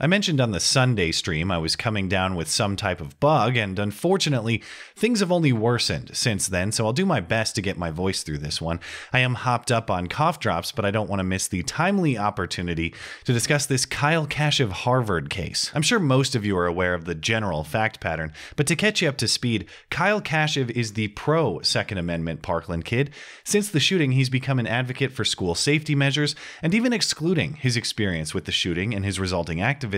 I mentioned on the Sunday stream I was coming down with some type of bug, and unfortunately, things have only worsened since then, so I'll do my best to get my voice through this one. I am hopped up on cough drops, but I don't want to miss the timely opportunity to discuss this Kyle Kashuv Harvard case. I'm sure most of you are aware of the general fact pattern, but to catch you up to speed, Kyle Kashuv is the pro-Second Amendment Parkland kid. Since the shooting, he's become an advocate for school safety measures, and even excluding his experience with the shooting and his resulting activism,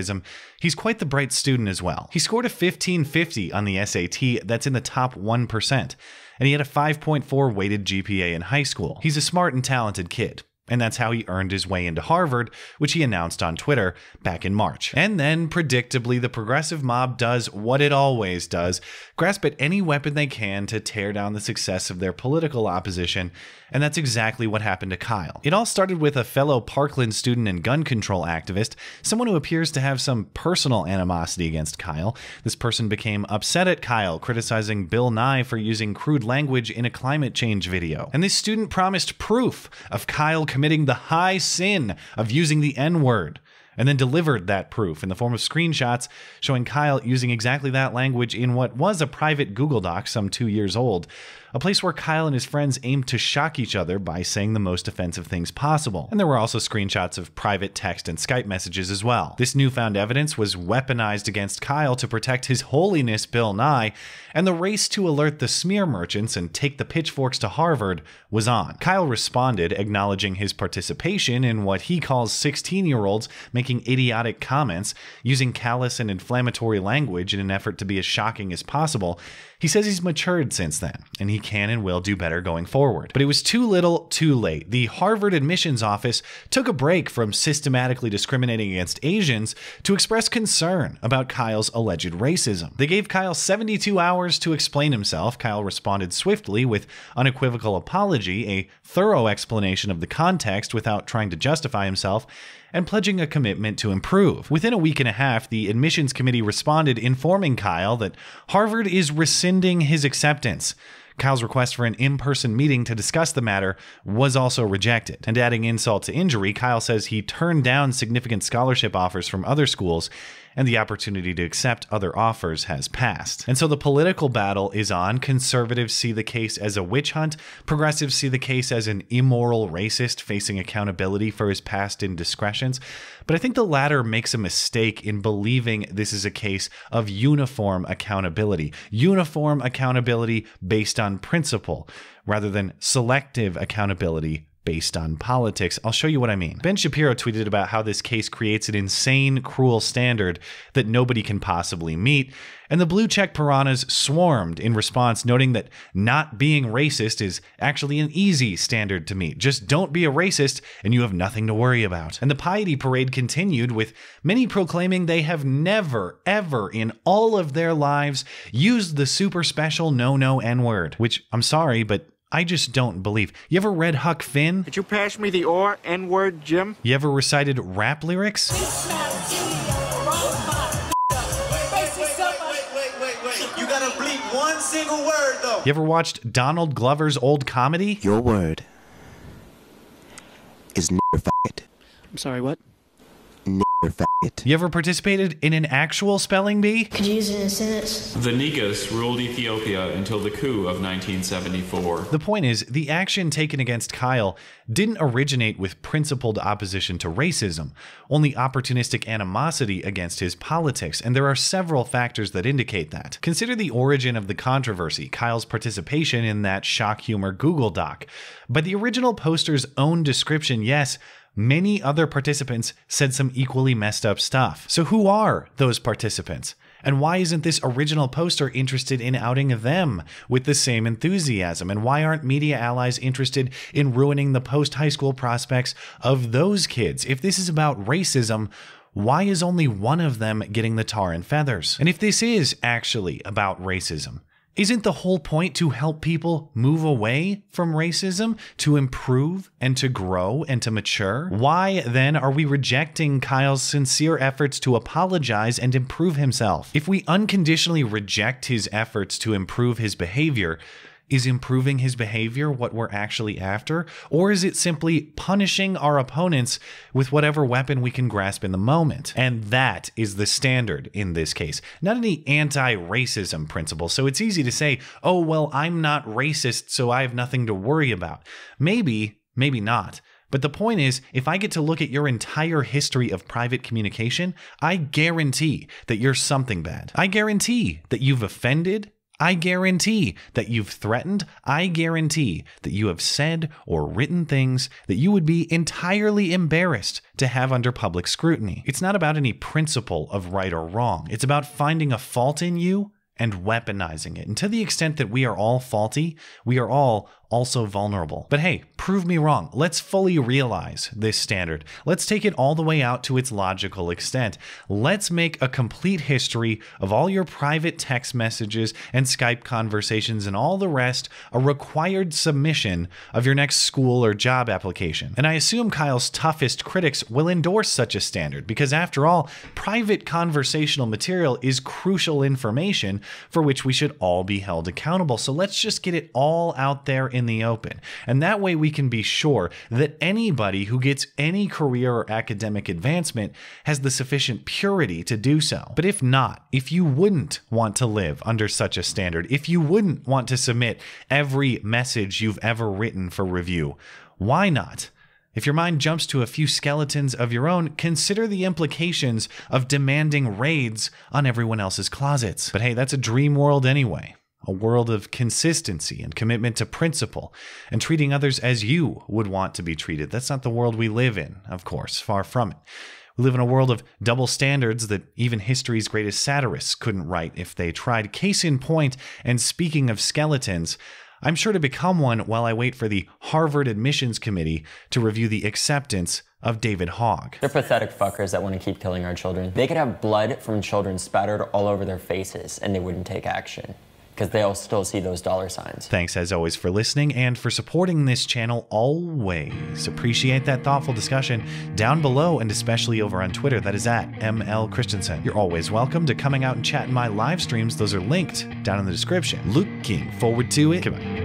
he's quite the bright student as well. He scored a 1550 on the SAT, that's in the top 1%, and he had a 5.4 weighted GPA in high school. He's a smart and talented kid. And that's how he earned his way into Harvard, which he announced on Twitter back in March. And then, predictably, the progressive mob does what it always does, grasp at any weapon they can to tear down the success of their political opposition, and that's exactly what happened to Kyle. It all started with a fellow Parkland student and gun control activist, someone who appears to have some personal animosity against Kyle. This person became upset at Kyle, criticizing Bill Nye for using crude language in a climate change video. And this student promised proof of Kyle committing the high sin of using the N-word, and then delivered that proof in the form of screenshots showing Kyle using exactly that language in what was a private Google Doc some 2 years old, a place where Kyle and his friends aimed to shock each other by saying the most offensive things possible. And there were also screenshots of private text and Skype messages as well. This newfound evidence was weaponized against Kyle to protect his holiness Bill Nye, and the race to alert the smear merchants and take the pitchforks to Harvard was on. Kyle responded, acknowledging his participation in what he calls 16-year-olds making idiotic comments, using callous and inflammatory language in an effort to be as shocking as possible. He says he's matured since then, and he can and will do better going forward. But it was too little, too late. The Harvard admissions office took a break from systematically discriminating against Asians to express concern about Kyle's alleged racism. They gave Kyle 72 hours to explain himself. Kyle responded swiftly with unequivocal apology, a thorough explanation of the context without trying to justify himself, and pledging a commitment to improve. Within a week and a half, the admissions committee responded, informing Kyle that Harvard is rescinding his acceptance. Kyle's request for an in-person meeting to discuss the matter was also rejected. And adding insult to injury, Kyle says he turned down significant scholarship offers from other schools, and the opportunity to accept other offers has passed. And so the political battle is on. Conservatives see the case as a witch hunt. Progressives see the case as an immoral racist facing accountability for his past indiscretions. But I think the latter makes a mistake in believing this is a case of uniform accountability. Uniform accountability based on principle, rather than selective accountability based on politics. I'll show you what I mean. Ben Shapiro tweeted about how this case creates an insane, cruel standard that nobody can possibly meet, and the blue check piranhas swarmed in response, noting that not being racist is actually an easy standard to meet. Just don't be a racist and you have nothing to worry about. And the piety parade continued, with many proclaiming they have never, ever in all of their lives used the super special no-no N-word, which I'm sorry, but I just don't believe. You ever read Huck Finn? Could you pass me the or N-word, Jim? You ever recited rap lyrics? Wait. You gotta bleep one single word, though. You ever watched Donald Glover's old comedy? Your word is faggot. I'm sorry, what? Faggot. You ever participated in an actual spelling bee? Could you use it in a sentence? The Negus ruled Ethiopia until the coup of 1974. The point is, the action taken against Kyle didn't originate with principled opposition to racism, only opportunistic animosity against his politics, and there are several factors that indicate that. Consider the origin of the controversy, Kyle's participation in that shock humor Google Doc. By the original poster's own description, yes, many other participants said some equally messed up stuff. So who are those participants? And why isn't this original poster interested in outing them with the same enthusiasm? And why aren't media allies interested in ruining the post-high school prospects of those kids? If this is about racism, why is only one of them getting the tar and feathers? And if this is actually about racism, isn't the whole point to help people move away from racism, to improve and to grow and to mature? Why then are we rejecting Kyle's sincere efforts to apologize and improve himself? If we unconditionally reject his efforts to improve his behavior, Is improving his behavior what we're actually after? Or is it simply punishing our opponents with whatever weapon we can grasp in the moment? And that is the standard in this case, not any anti-racism principle. So it's easy to say, oh, well, I'm not racist, so I have nothing to worry about. Maybe, maybe not. But the point is, if I get to look at your entire history of private communication, I guarantee that you're something bad. I guarantee that you've offended. I guarantee that you've threatened. I guarantee that you have said or written things that you would be entirely embarrassed to have under public scrutiny. It's not about any principle of right or wrong. It's about finding a fault in you and weaponizing it. And to the extent that we are all faulty, we are all also vulnerable. But hey, prove me wrong. Let's fully realize this standard. Let's take it all the way out to its logical extent. Let's make a complete history of all your private text messages and Skype conversations and all the rest a required submission of your next school or job application. And I assume Kyle's toughest critics will endorse such a standard because after all, private conversational material is crucial information for which we should all be held accountable. So let's just get it all out there in the open. And that way we can be sure that anybody who gets any career or academic advancement has the sufficient purity to do so. But if not, if you wouldn't want to live under such a standard, if you wouldn't want to submit every message you've ever written for review, why not? If your mind jumps to a few skeletons of your own, consider the implications of demanding raids on everyone else's closets. But hey, that's a dream world anyway. A world of consistency and commitment to principle and treating others as you would want to be treated. That's not the world we live in, of course, far from it. We live in a world of double standards that even history's greatest satirists couldn't write if they tried. Case in point, and speaking of skeletons, I'm sure to become one while I wait for the Harvard Admissions Committee to review the acceptance of David Hogg. They're pathetic fuckers that want to keep killing our children. They could have blood from children spattered all over their faces and they wouldn't take action, because they'll still see those dollar signs. Thanks as always for listening and for supporting this channel always. Appreciate that thoughtful discussion down below and especially over on Twitter. That is at ML Christensen. You're always welcome to coming out and chat in my live streams. Those are linked down in the description. Looking forward to it. Goodbye.